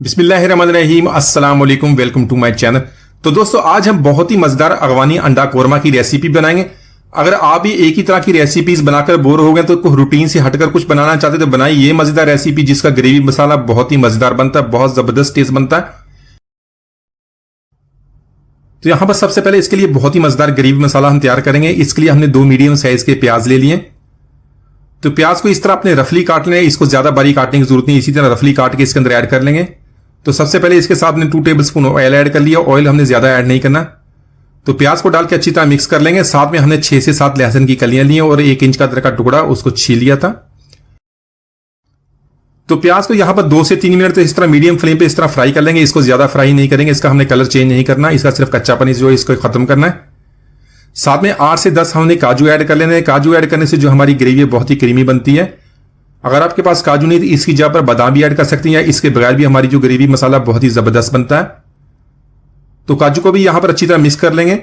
बिस्मिल्लाहिर्रहमानिर्रहीम, अस्सलाम वालेकुम, वेलकम टू माय चैनल। तो दोस्तों, आज हम बहुत ही मजेदार अफगानी अंडा कोरमा की रेसिपी बनाएंगे। अगर आप भी एक ही तरह की रेसिपीज बनाकर बोर हो गए तो कुछ रूटीन से हटकर कुछ बनाना चाहते तो बनाइए ये मजेदार रेसिपी, जिसका ग्रेवी मसाला बहुत ही मजेदार बनता है, बहुत जबरदस्त टेस्ट बनता है। तो यहां पर सबसे पहले इसके लिए बहुत ही मजेदार ग्रेवी मसाला हम तैयार करेंगे। इसके लिए हमने 2 मीडियम साइज के प्याज ले लिए। तो प्याज को इस तरह अपने रफली काट लेंगे, इसको ज्यादा बारीक काटने की जरूरत नहीं, इसी तरह रफली काट के इसके अंदर ऐड कर लेंगे। तो सबसे पहले इसके साथ हमने 2 टेबलस्पून ऑयल ऐड कर लिया। ऑयल हमने ज्यादा ऐड नहीं करना। तो प्याज को डाल के अच्छी तरह मिक्स कर लेंगे। साथ में हमने 6 से 7 लहसुन की कलियां ली और 1 इंच का अदरक का टुकड़ा उसको छील लिया था। तो प्याज को यहां पर 2 से 3 मिनट तो इस तरह मीडियम फ्लेम पे इस तरह फ्राई कर लेंगे। इसको ज्यादा फ्राई नहीं करेंगे, इसका हमने कलर चेंज नहीं करना, इसका सिर्फ कच्चापन जो है इसको खत्म करना है। साथ में 8 से 10 हमने काजू ऐड कर लेने। काजू ऐड करने से जो हमारी ग्रेवी बहुत ही क्रीमी बनती है। अगर आपके पास काजू नहीं तो इसकी जगह पर बादाम भी ऐड कर सकते हैं, या इसके बगैर भी हमारी जो ग्रेवी मसाला बहुत ही जबरदस्त बनता है। तो काजू को भी यहां पर अच्छी तरह मिक्स कर लेंगे।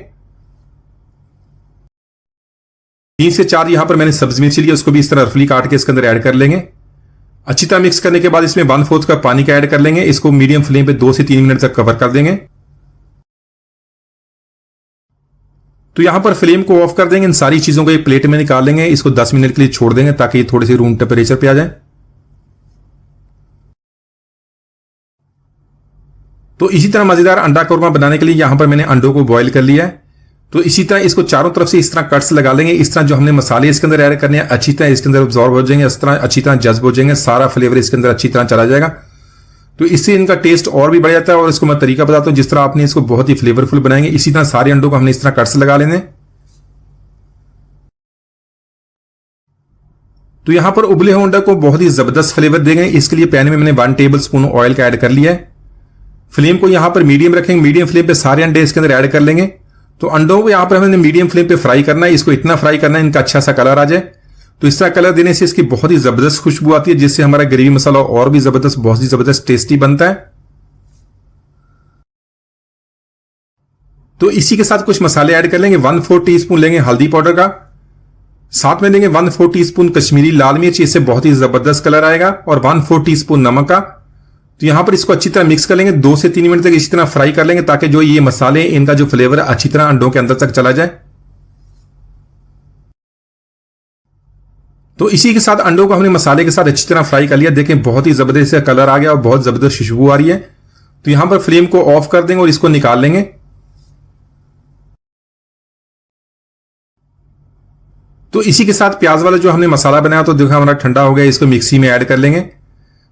3 से 4 यहां पर मैंने सब्जी मिर्च ली, उसको भी इस तरह रफली काट के इसके अंदर ऐड कर लेंगे। अच्छी तरह मिक्स करने के बाद इसमें 1/4 कप पानी का ऐड कर लेंगे। इसको मीडियम फ्लेम पे 2 से 3 मिनट तक कवर कर देंगे। तो यहां पर फ्लेम को ऑफ कर देंगे। इन सारी चीजों को एक प्लेट में निकाल लेंगे। इसको 10 मिनट के लिए छोड़ देंगे ताकि ये थोड़ी सी रूम टेम्परेचर पे आ जाए। तो इसी तरह मजेदार अंडा कोरमा बनाने के लिए यहां पर मैंने अंडों को बॉईल कर लिया है। तो इसी तरह इसको चारों तरफ से इस तरह कट्स लगा लेंगे। इस तरह जो हमने मसाले इसके अंदर ऐड करने हैं अच्छी तरह इसके अंदर अब्सॉर्ब हो जाएंगे, इस तरह अच्छी तरह जज्ब हो जाएंगे, सारा फ्लेवर इसके अंदर अच्छी तरह चला जाएगा। तो इससे इनका टेस्ट और भी बढ़ जाता है। और इसको मैं तरीका बताता हूं जिस तरह आपने इसको बहुत ही फ्लेवरफुल बनाएंगे। इसी तरह सारे अंडों को हमने इस तरह कट्स लगा लेने। तो यहां पर उबले हुए अंडे को बहुत ही जबरदस्त फ्लेवर देंगे। इसके लिए पैन में मैंने 1 टेबलस्पून ऑयल का ऐड कर लिया है। फ्लेम को यहां पर मीडियम रखेंगे। मीडियम फ्लेम पे सारे अंडे इसके अंदर ऐड कर लेंगे। तो अंडों को यहां पर हमने मीडियम फ्लेम पे फ्राई करना है। इसको इतना फ्राई करना है इनका अच्छा सा कलर आ जाए। तो इस तरह कलर देने से इसकी बहुत ही जबरदस्त खुशबू आती है, जिससे हमारा ग्रेवी मसाला और भी जबरदस्त, बहुत ही जबरदस्त टेस्टी बनता है। तो इसी के साथ कुछ मसाले ऐड कर लेंगे। 1/4 टीस्पून लेंगे हल्दी पाउडर का। साथ में देंगे 1/4 टीस्पून कश्मीरी लाल मिर्च, इससे बहुत ही जबरदस्त कलर आएगा। और 1/4 टीस्पून नमक का। तो यहां पर इसको अच्छी तरह मिक्स कर लेंगे। 2 से 3 मिनट तक इसी तरह फ्राई कर लेंगे ताकि जो ये मसाले इनका जो फ्लेवर अच्छी तरह अंडों के अंदर तक चला जाए। तो इसी के साथ अंडों को हमने मसाले के साथ अच्छी तरह फ्राई कर लिया। देखें बहुत ही जबरदस्त कलर आ गया और बहुत जबरदस्त खुशबू आ रही है। तो यहां पर फ्लेम को ऑफ कर देंगे और इसको निकाल लेंगे। तो इसी के साथ प्याज वाला जो हमने मसाला बनाया तो देखा हमारा ठंडा हो गया। इसको मिक्सी में ऐड कर लेंगे।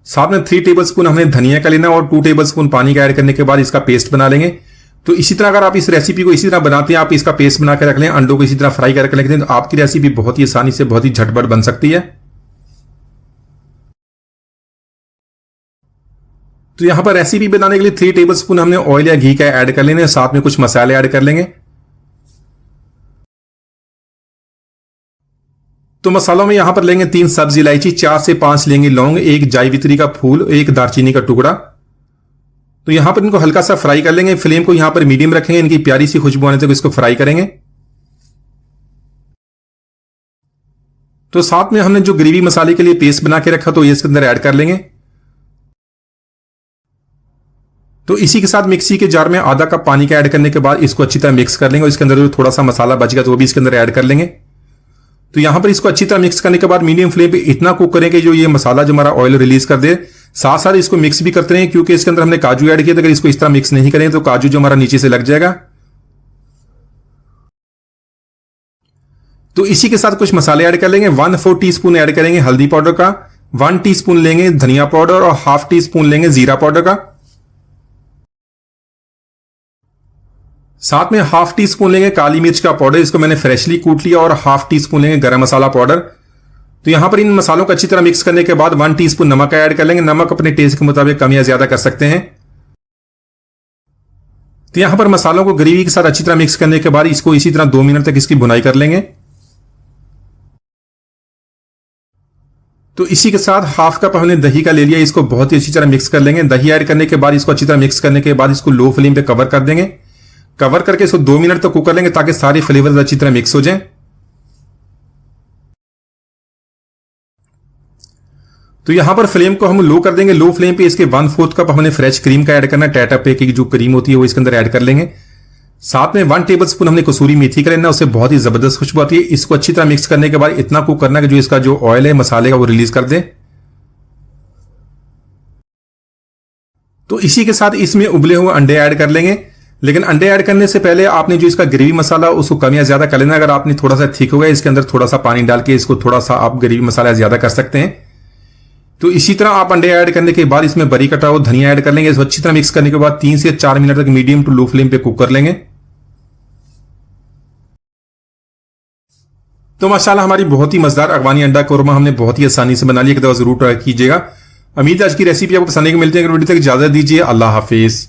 साथ में 3 टेबलस्पून हमने धनिया का लेना और 2 टेबलस्पून पानी का ऐड करने के बाद इसका पेस्ट बना लेंगे। तो इसी तरह अगर आप इस रेसिपी को इसी तरह बनाते हैं, आप इसका पेस्ट बना के रख लें, अंडों को इसी तरह फ्राई करके रख लें, तो आपकी रेसिपी बहुत ही आसानी से, बहुत ही झटपट बन सकती है। तो यहां पर रेसिपी बनाने के लिए 3 टेबलस्पून हमने ऑयल या घी का ऐड कर लेंगे। साथ में कुछ मसाले ऐड कर लेंगे। तो मसालों में यहां पर लेंगे 3 सब्जी इलायची, 4 से 5 लेंगे लौंग, 1 जावित्री का फूल, 1 दालचीनी का टुकड़ा। तो यहां पर इनको हल्का सा फ्राई कर लेंगे। फ्लेम को यहां पर मीडियम रखेंगे। इनकी प्यारी सी खुशबू आने तक इसको फ्राई करेंगे। तो साथ में हमने जो ग्रेवी मसाले के लिए पेस्ट बना के रखा तो ये इसके अंदर ऐड कर लेंगे। तो इसी के साथ मिक्सी के जार में आधा कप पानी का ऐड करने के बाद इसको अच्छी तरह मिक्स कर लेंगे। और इसके अंदर जो थोड़ा सा मसाला बचेगा तो वो भी इसके अंदर ऐड कर लेंगे। तो यहां पर इसको अच्छी तरह मिक्स करने के बाद मीडियम फ्लेम पे इतना कुक करें कि जो ये मसाला जो हमारा ऑयल रिलीज कर दे। साथ साथ इसको मिक्स भी करते रहें क्योंकि इसके अंदर हमने काजू ऐड किया था। अगर इसको इस तरह मिक्स नहीं करें तो काजू जो हमारा नीचे से लग जाएगा। तो इसी के साथ कुछ मसाले ऐड कर लेंगे। 1/4 टीस्पून ऐड करेंगे हल्दी पाउडर का, 1 टीस्पून लेंगे धनिया पाउडर और 1/2 टीस्पून लेंगे जीरा पाउडर का। साथ में 1/2 टीस्पून लेंगे काली मिर्च का पाउडर, इसको मैंने फ्रेशली कूट लिया। और 1/2 टीस्पून लेंगे गरम मसाला पाउडर। तो यहां पर इन मसालों को अच्छी तरह मिक्स करने के बाद 1 टीस्पून नमक ऐड कर लेंगे। नमक अपने टेस्ट के मुताबिक कम या ज्यादा कर सकते हैं। तो यहां पर मसालों को ग्रेवी के साथ अच्छी तरह मिक्स करने के बाद इसको इसी तरह 2 मिनट तक इसकी भुनाई कर लेंगे। तो इसी के साथ 1/2 कप हमने दही का ले लिया। इसको बहुत ही अच्छी तरह मिक्स कर लेंगे। दही ऐड करने के बाद इसको अच्छी तरह मिक्स करने के बाद इसको लो फ्लेम पे कवर कर देंगे। कवर करके इसको 2 मिनट तक कुक कर लेंगे ताकि सारे फ्लेवर्स अच्छी तरह मिक्स हो जाएं। तो यहां पर फ्लेम को हम लो कर देंगे। लो फ्लेम पे इसके 1/4 कप हमने फ्रेश क्रीम का ऐड करना है। टाटा पे की जो क्रीम होती है वो इसके अंदर ऐड कर लेंगे। साथ में 1 टेबलस्पून हमने कसूरी मेथी का लेना, उससे बहुत ही जबरदस्त खुशबू आती है। इसको अच्छी तरह मिक्स करने के बाद इतना कुक करना कि जो इसका जो ऑयल है मसाले का वो रिलीज कर दे। तो इसी के साथ इसमें उबले हुए अंडे ऐड कर लेंगे। लेकिन अंडे ऐड करने से पहले आपने जो इसका ग्रेवी मसाला उसको कम या ज्यादा कर लेना। अगर आपने थोड़ा सा थिक हो गया इसके अंदर थोड़ा सा पानी डाल के इसको थोड़ा सा आप ग्रेवी मसाला ज्यादा कर सकते हैं। तो इसी तरह आप अंडे ऐड करने के बाद इसमें बरी कटा हुआ धनिया ऐड कर लेंगे। इसको अच्छी तरह मिक्स करने के बाद 3 से 4 मिनट तक मीडियम टू लो फ्लेम पे कुक कर लेंगे। तो माशाल्लाह हमारी बहुत ही मजेदार अफगानी अंडा कोरमा हमने बहुत ही आसानी से बना लिया। एक दफा जरूर ट्राई कीजिएगा। उम्मीद है आज की रेसिपी आपको पसंद आएगी। मिलते हैं अगर वीडियो तक इजाजत दीजिए। अल्लाह हाफिज।